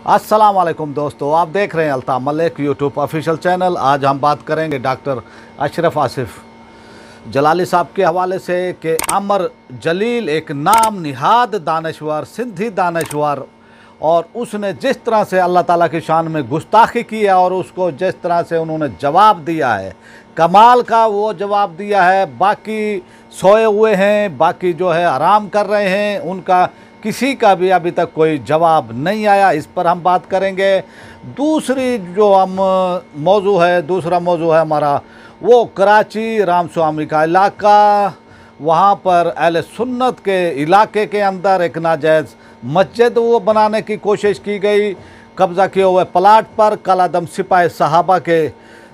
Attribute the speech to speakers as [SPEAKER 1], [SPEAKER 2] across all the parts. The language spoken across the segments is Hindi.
[SPEAKER 1] अस्सलाम वालेकुम दोस्तों, आप देख रहे हैं Altaf Malik YouTube official channel. आज हम बात करेंगे डॉक्टर अशरफ आसिफ जलाली साहब के हवाले से कि अमर जलील एक नाम निहाद दानश्वर सिंधी दानश्वर, और उसने जिस तरह से अल्लाह ताला की शान में गुस्ताखी की है और उसको जिस तरह से उन्होंने जवाब दिया है, कमाल का वो जवाब दिया है। बाकी सोए हुए हैं, बाकी जो है आराम कर रहे हैं, उनका किसी का भी अभी तक कोई जवाब नहीं आया। इस पर हम बात करेंगे। दूसरा मौजू है हमारा वो कराची रामस्वामी का इलाका। वहाँ पर अहले सुन्नत के इलाके के अंदर एक नाजायज़ मस्जिद वो बनाने की कोशिश की गई। कब्ज़ा किए हुए प्लाट पर कलादम सिपाही साहबा के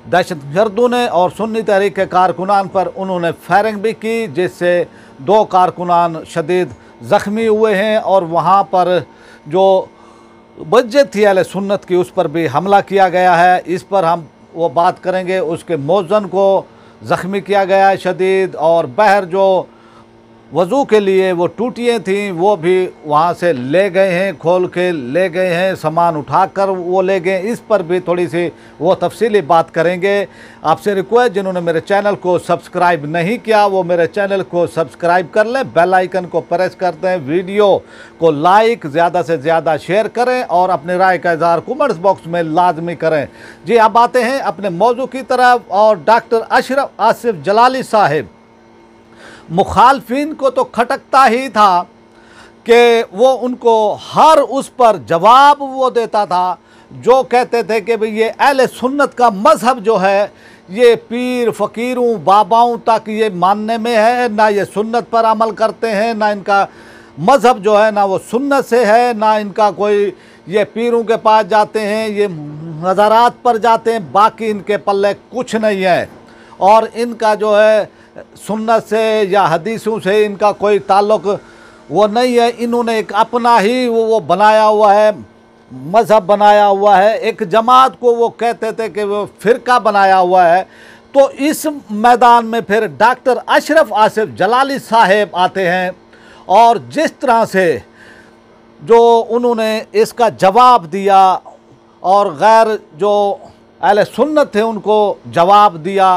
[SPEAKER 1] दहशतगर्दों ने और सुन्नी तहरीक के कारकुनान पर उन्होंने फायरिंग भी की, जिससे 2 कारकुनान शदीद ज़ख्मी हुए हैं। और वहाँ पर जो मस्जिद थी अहले सुन्नत की, उस पर भी हमला किया गया है। इस पर हम वो बात करेंगे। उसके मौज़न को ज़ख्मी किया गया है शदीद, और बहर जो वज़ू के लिए वो टूटियाँ थीं वो भी वहाँ से ले गए हैं, खोल के ले गए हैं, सामान उठाकर वो ले गए। इस पर भी थोड़ी सी वो तफसीली बात करेंगे। आपसे रिक्वेस्ट, जिन्होंने मेरे चैनल को सब्सक्राइब नहीं किया वो मेरे चैनल को सब्सक्राइब कर लें, बेल आइकन को प्रेस कर दें, वीडियो को लाइक ज़्यादा से ज़्यादा शेयर करें और अपनी राय का इज़हार कमेंट्स बॉक्स में लाजमी करें। जी, अब आते हैं अपने मौजू की तरफ। और डॉक्टर अशरफ आसिफ जलाली साहिब मुखालफिन को तो खटकता ही था कि वो उनको हर उस पर जवाब वो देता था जो कहते थे कि भाई ये अहले सुन्नत का मज़हब जो है ये पीर फ़कीरों बाबाओं तक ये मानने में है, ना ये सुन्नत पर अमल करते हैं, ना इनका मज़हब जो है ना वो सुन्नत से है, ना इनका कोई ये पीरों के पास जाते हैं, ये मज़ारात पर जाते हैं, बाकी इनके पल्ले कुछ नहीं है। और इनका जो है सुन्नत से या हदीसों से इनका कोई ताल्लुक़ वो नहीं है। इन्होंने एक अपना ही वो बनाया हुआ है, मज़हब बनाया हुआ है, एक जमात को वो कहते थे कि वो फ़िरका बनाया हुआ है। तो इस मैदान में फिर डॉक्टर अशरफ आसिफ जलाली साहिब आते हैं और जिस तरह से जो उन्होंने इसका जवाब दिया और गैर जो अहले सुन्नत थे उनको जवाब दिया,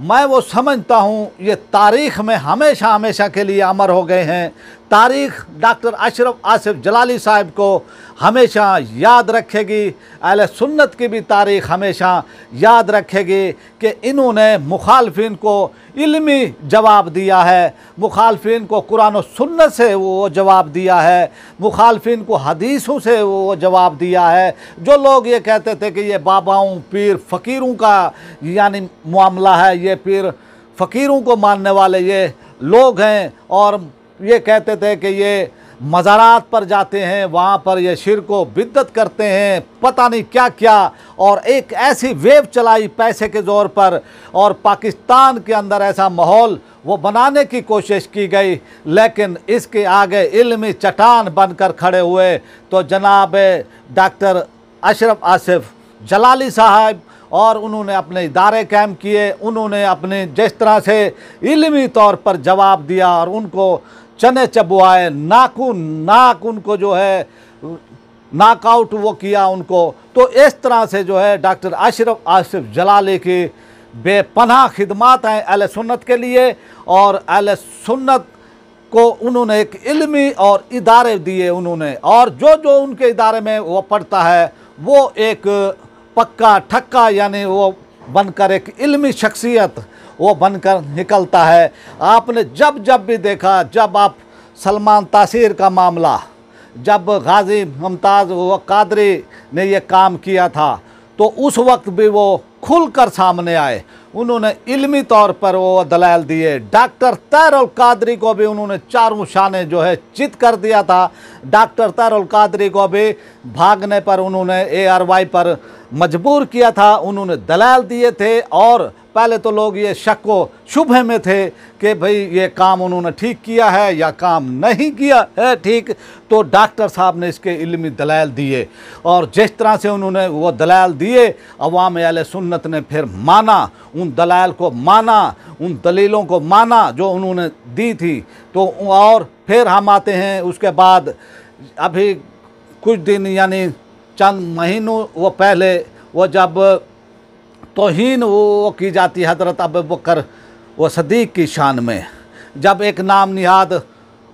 [SPEAKER 1] मैं वो समझता हूँ ये तारीख़ में हमेशा हमेशा के लिए अमर हो गए हैं। तारीख़ डॉक्टर अशरफ आसिफ जलाली साहिब को हमेशा याद रखेगी, अहले सुन्नत की भी तारीख़ हमेशा याद रखेगी कि इन्होंने मुखालफिन को इल्मी जवाब दिया है, मुखालफिन को कुरान और सुन्नत से वो जवाब दिया है, मुखालफिन को हदीसों से वो जवाब दिया है। जो लोग ये कहते थे कि ये बाबाओं पीर फ़कीरों का यानी मामला है, ये पीर फ़कीरों को मानने वाले ये लोग हैं, और ये कहते थे कि ये मज़ारात पर जाते हैं, वहाँ पर ये शिरक व बिद्दत करते हैं, पता नहीं क्या क्या, और एक ऐसी वेव चलाई पैसे के ज़ोर पर, और पाकिस्तान के अंदर ऐसा माहौल वो बनाने की कोशिश की गई, लेकिन इसके आगे इल्मी चट्टान बनकर खड़े हुए तो जनाब डॉक्टर अशरफ आसिफ जलाली साहब, और उन्होंने अपने इदारे कायम किए, उन्होंने अपने जिस तरह से इल्मी तौर पर जवाब दिया और उनको चने चबवाए, नाक उनको जो है नाकआउट वो किया उनको। तो इस तरह से जो है डॉक्टर अशरफ आसिफ जलाली की बेपनाह खिदमात हैं अहले सुन्नत के लिए, और अहले सुन्नत को उन्होंने एक इल्मी और इदारे दिए उन्होंने, और जो जो उनके इदारे में वो पढ़ता है वो एक पक्का ठक्का यानी वो बनकर एक इल्मी शख्सियत वो बनकर निकलता है। आपने जब जब भी देखा, जब आप सलमान तासीर का मामला, जब गाजी मुमताज़ व कादरी ने ये काम किया था तो उस वक्त भी वो खुलकर सामने आए, उन्होंने इल्मी तौर पर वो दलाल दिए। डॉक्टर तैरुल कादरी को भी उन्होंने चारों शाने जो है चित कर दिया था। डॉक्टर तैरुल कादरी को भी भागने पर उन्होंने ARY पर मजबूर किया था, उन्होंने दलाल दिए थे, और पहले तो लोग ये शक व शुबहे में थे कि भाई ये काम उन्होंने ठीक किया है या काम नहीं किया है ठीक। तो डॉक्टर साहब ने इसके इल्मी दलाल दिए, और जिस तरह से उन्होंने वो दलाल दिए अवाम अहले सुन्नत ने फिर माना, उन दलाल को माना, उन दलीलों को माना जो उन्होंने दी थी। तो और फिर हम आते हैं उसके बाद अभी कुछ दिन यानी चंद महीनों वो पहले वो जब तौहीन वो की जाती है हज़रत अबू बकर व सदीक़ की शान में, जब एक नाम निहाद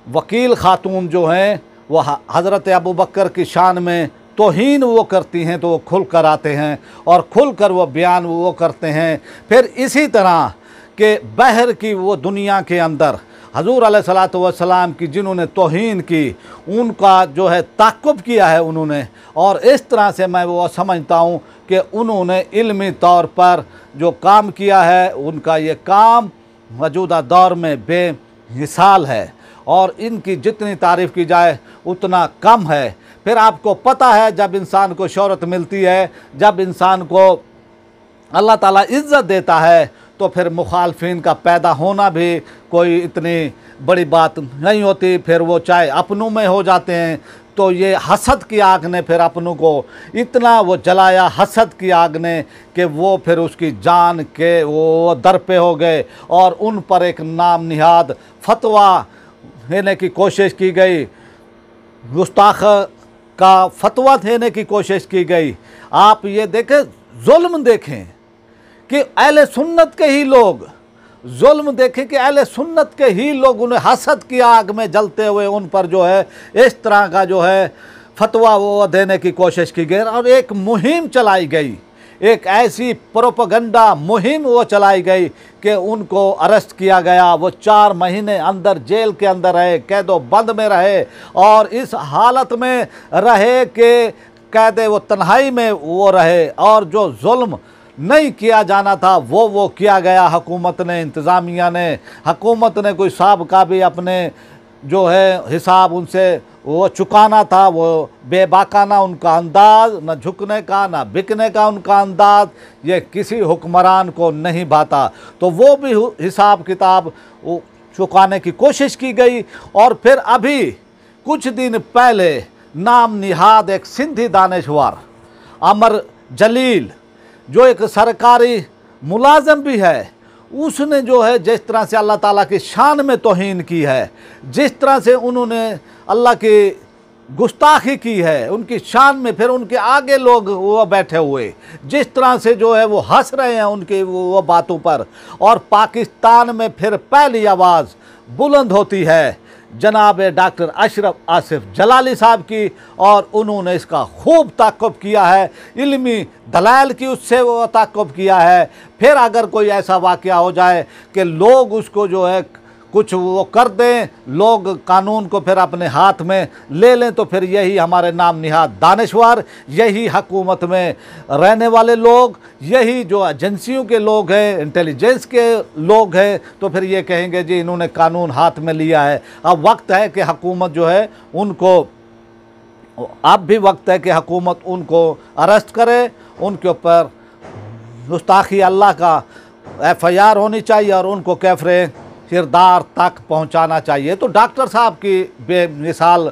[SPEAKER 1] वकील ख़ातून जो हैं वो हज़रत अबू बकर की शान में तौहीन वो करती हैं तो वो खुल कर आते हैं और खुल कर वो बयान वो करते हैं। फिर इसी तरह के बहर की वो दुनिया के अंदर हजूर अलैहिस्सलातु वस्सलाम की जिन्होंने तौहीन की, उनका जो है ताक़ुब किया है उन्होंने, और इस तरह से मैं वो समझता हूँ कि उन्होंने इल्मी तौर पर जो काम किया है उनका ये काम मौजूदा दौर में बेमिसाल है और इनकी जितनी तारीफ़ की जाए उतना कम है। फिर आपको पता है जब इंसान को शोहरत मिलती है, जब इंसान को अल्लाह ताला इज़्ज़त देता है तो फिर मुखालफिन का पैदा होना भी कोई इतनी बड़ी बात नहीं होती। फिर वो चाहे अपनों में हो जाते हैं, तो ये हसद की आग ने फिर अपनों को इतना वो जलाया, हसद की आग ने, कि वो फिर उसकी जान के वो दर पे हो गए और उन पर एक नाम निहाद फतवा देने की कोशिश की गई, गुस्ताख का फतवा देने की कोशिश की गई। आप ये देखें, जुल्म देखें कि अहले सुन्नत के ही लोग, जुल्म देखें कि अहले सुन्नत के ही लोग उन्हें हसद की आग में जलते हुए उन पर जो है इस तरह का जो है फतवा वो देने की कोशिश की गई और एक मुहिम चलाई गई, एक ऐसी प्रोपेगेंडा मुहिम वो चलाई गई कि उनको अरेस्ट किया गया। वो 4 महीने अंदर जेल के अंदर रहे, कैदो बंद में रहे और इस हालत में रहे कि कैदे वो तन्हाई में वो रहे और जो जुल्म नहीं किया जाना था वो किया गया। हुकूमत ने, इंतज़ामिया ने, हुकूमत ने कोई साहब का भी अपने जो है हिसाब उनसे वो चुकाना था, वो बेबाकाना उनका अंदाज़, न झुकने का न बिकने का उनका अंदाज़, ये किसी हुक्मरान को नहीं भाता। तो वो भी हिसाब किताब चुकाने की कोशिश की गई। और फिर अभी कुछ दिन पहले नाम निहाद एक सिंधी दानिशवर अमर जलील, जो एक सरकारी मुलाजम भी है, उसने जो है जिस तरह से अल्लाह ताला की शान में तौहीन की है, जिस तरह से उन्होंने अल्लाह की गुस्ताखी की है उनकी शान में, फिर उनके आगे लोग वो बैठे हुए जिस तरह से जो है वो हंस रहे हैं उनके वो बातों पर, और पाकिस्तान में फिर पहली आवाज़ बुलंद होती है जनाब डॉक्टर अशरफ आसिफ जलाली साहब की, और उन्होंने इसका खूब ताक़ुब किया है, इल्मी दलाइल की उससे वो ताक़ुब किया है। फिर अगर कोई ऐसा वाक़या हो जाए कि लोग उसको जो है कुछ वो कर दें, लोग कानून को फिर अपने हाथ में ले लें, तो फिर यही हमारे नाम निहाद दानिशवर, यही हुकूमत में रहने वाले लोग, यही जो एजेंसियों के लोग हैं, इंटेलिजेंस के लोग हैं, तो फिर ये कहेंगे जी इन्होंने कानून हाथ में लिया है। अब वक्त है कि हुकूमत जो है उनको, अब भी वक्त है कि हुकूमत उनको अरेस्ट करे, उनके ऊपर गुस्ताखी अल्लाह का FIR होनी चाहिए और उनको कैफरे किरदार तक पहुंचाना चाहिए। तो डॉक्टर साहब की बेमिसाल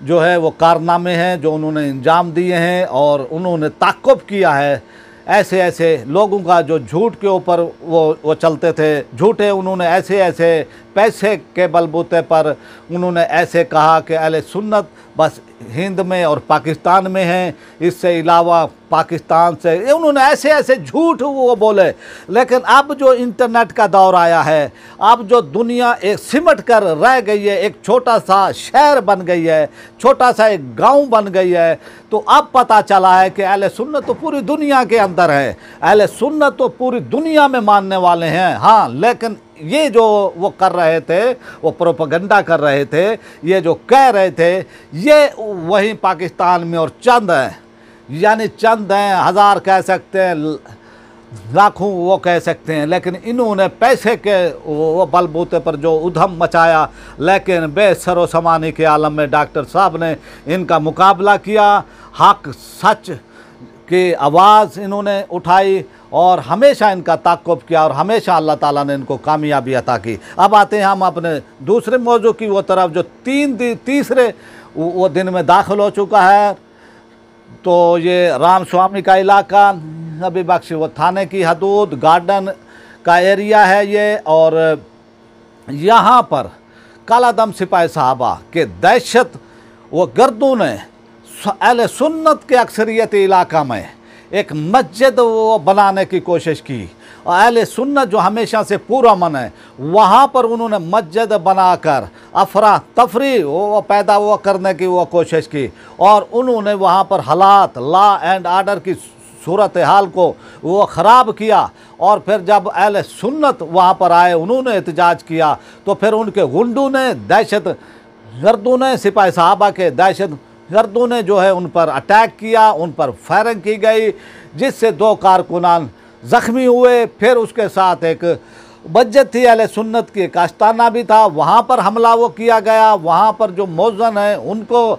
[SPEAKER 1] जो है वो कारनामे हैं जो उन्होंने अंजाम दिए हैं, और उन्होंने ताक़ुब किया है ऐसे ऐसे लोगों का जो झूठ के ऊपर वो चलते थे, झूठे उन्होंने ऐसे ऐसे पैसे के बलबूते पर उन्होंने ऐसे कहा कि अहले सुन्नत बस हिंद में और पाकिस्तान में हैं, इससे अलावा पाकिस्तान से, उन्होंने ऐसे ऐसे झूठ वो बोले। लेकिन अब जो इंटरनेट का दौर आया है, अब जो दुनिया एक सिमट कर रह गई है, एक छोटा सा शहर बन गई है, छोटा सा एक गांव बन गई है, तो अब पता चला है कि अहले सुन्नत तो पूरी दुनिया के अंदर है, अहले सुन्नत तो पूरी दुनिया में मानने वाले हैं। हाँ, लेकिन ये जो वो कर रहे थे, वो प्रोपेगेंडा कर रहे थे, ये जो कह रहे थे, ये वहीं पाकिस्तान में और चंद हैं, यानी चंद हैं, 1000 कह सकते हैं, लाखों वो कह सकते हैं, लेकिन इन्होंने पैसे के वो बलबूते पर जो उधम मचाया, लेकिन बेसरो समानी के आलम में डॉक्टर साहब ने इनका मुकाबला किया, हक सच की आवाज़ इन्होंने उठाई और हमेशा इनका ताक़ुब किया और हमेशा अल्लाह ताला ने इनको कामयाबी अता की। अब आते हैं हम अपने दूसरे मौजू की वो तरफ जो तीसरे वो दिन में दाखिल हो चुका है। तो ये राम स्वामी का इलाका, नबी बख्श वो थाने की हदूद, गार्डन का एरिया है ये, और यहाँ पर कालादम सिपाही साहबा के दहशत वो गर्दों ने अहले सुन्नत के अक्सरियती इलाका में एक मस्जिद वो बनाने की कोशिश की। और अहले सुन्नत जो हमेशा से पूरा मन है, वहाँ पर उन्होंने मस्जिद बनाकर अफरा तफरी वो पैदा वो करने की वो कोशिश की। और उन्होंने वहाँ पर हालात लॉ एंड आर्डर की सूरत हाल को वो ख़राब किया। और फिर जब अहले सुन्नत वहाँ पर आए, उन्होंने एहतजाज किया, तो फिर उनके गुंडों ने दहशत गर्दों ने सिपाही साहबा के दहशत गर्दों ने जो है उन पर अटैक किया, उन पर फायरिंग की गई, जिससे 2 कारकुनान ज़ख्मी हुए। फिर उसके साथ एक मस्जिद थी अहले सुन्नत की, एक आस्ताना भी था, वहाँ पर हमला वो किया गया। वहाँ पर जो मौज़न है उनको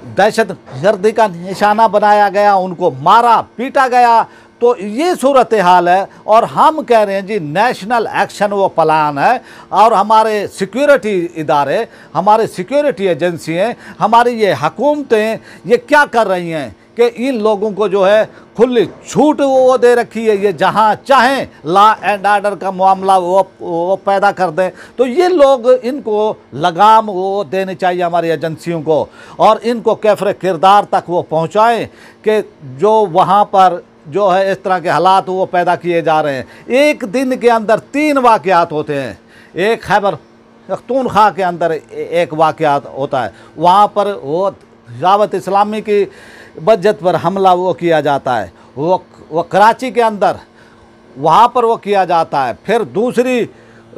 [SPEAKER 1] दहशत गर्दी का निशाना बनाया गया, उनको मारा पीटा गया। तो ये सूरत हाल है। और हम कह रहे हैं जी नेशनल एक्शन वो प्लान है, और हमारे सिक्योरिटी इदारे, हमारे सिक्योरिटी एजेंसियाँ, हमारी ये हुकूमतें ये क्या कर रही हैं कि इन लोगों को जो है खुली छूट वो दे रखी है, ये जहाँ चाहें लॉ एंड आर्डर का मामला वो पैदा कर दें। तो ये लोग इनको लगाम वो देनी चाहिए हमारी एजेंसियों को, और इनको कैफरे किरदार तक वो पहुँचाएँ कि जो वहाँ पर जो है इस तरह के हालात वो पैदा किए जा रहे हैं। एक दिन के अंदर 3 वाक़यात होते हैं। एक खैबर पख्तूनख्वा के अंदर एक वाक़यात होता है, वहाँ पर वो दावत इस्लामी की मस्जिद पर हमला वो किया जाता है। वो कराची के अंदर वहाँ पर वो किया जाता है। फिर दूसरी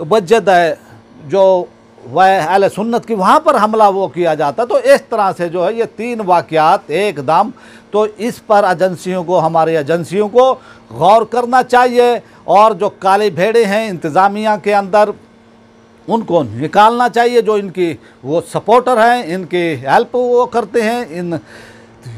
[SPEAKER 1] मस्जिद है जो वह अहले सुन्नत की, वहाँ पर हमला वो किया जाता है। तो इस तरह से जो है ये 3 वाक़यात एकदम, तो इस पर एजेंसियों को, हमारी एजेंसियों को गौर करना चाहिए। और जो काली भेड़े हैं इंतज़ामिया के अंदर, उनको निकालना चाहिए। जो इनकी वो सपोर्टर हैं, इनकी हेल्प वो करते हैं, इन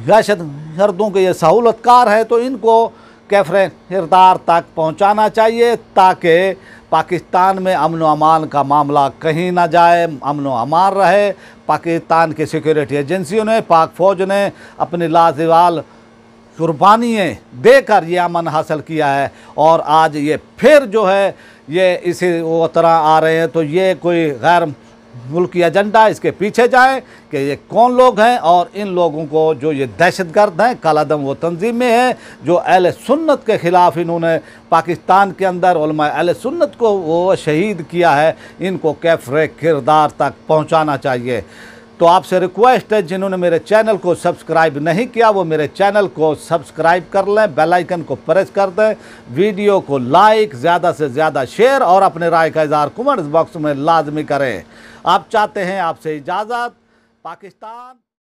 [SPEAKER 1] दहशत गर्दों के ये सहूलतकार है, तो इनको कैफरे किरदार तक पहुंचाना चाहिए, ताकि पाकिस्तान में अमन व अमान का मामला कहीं ना जाए, अमन व अमान रहे। पाकिस्तान की सिक्योरिटी एजेंसियों ने, पाक फ़ौज ने अपनी लाजवाल कुर्बानियाँ देकर ये अमन हासिल किया है। और आज ये फिर जो है ये इसी वो तरह आ रहे हैं। तो ये कोई गैर मुल्की एजेंडा, इसके पीछे जाएं कि ये कौन लोग हैं, और इन लोगों को जो ये दहशतगर्द हैं, कालादम वो तंजीमें हैं जो अहले सुन्नत के ख़िलाफ़ इन्होंने पाकिस्तान के अंदर उलमा अहले सुन्नत को वो शहीद किया है, इनको कैफरे किरदार तक पहुंचाना चाहिए। तो आपसे रिक्वेस्ट है, जिन्होंने मेरे चैनल को सब्सक्राइब नहीं किया वो मेरे चैनल को सब्सक्राइब कर लें, बेल आइकन को प्रेस कर दें, वीडियो को लाइक, ज़्यादा से ज़्यादा शेयर, और अपने राय का इज़हार कमेंट्स बॉक्स में लाजमी करें। आप चाहते हैं आपसे इजाज़त। पाकिस्तान।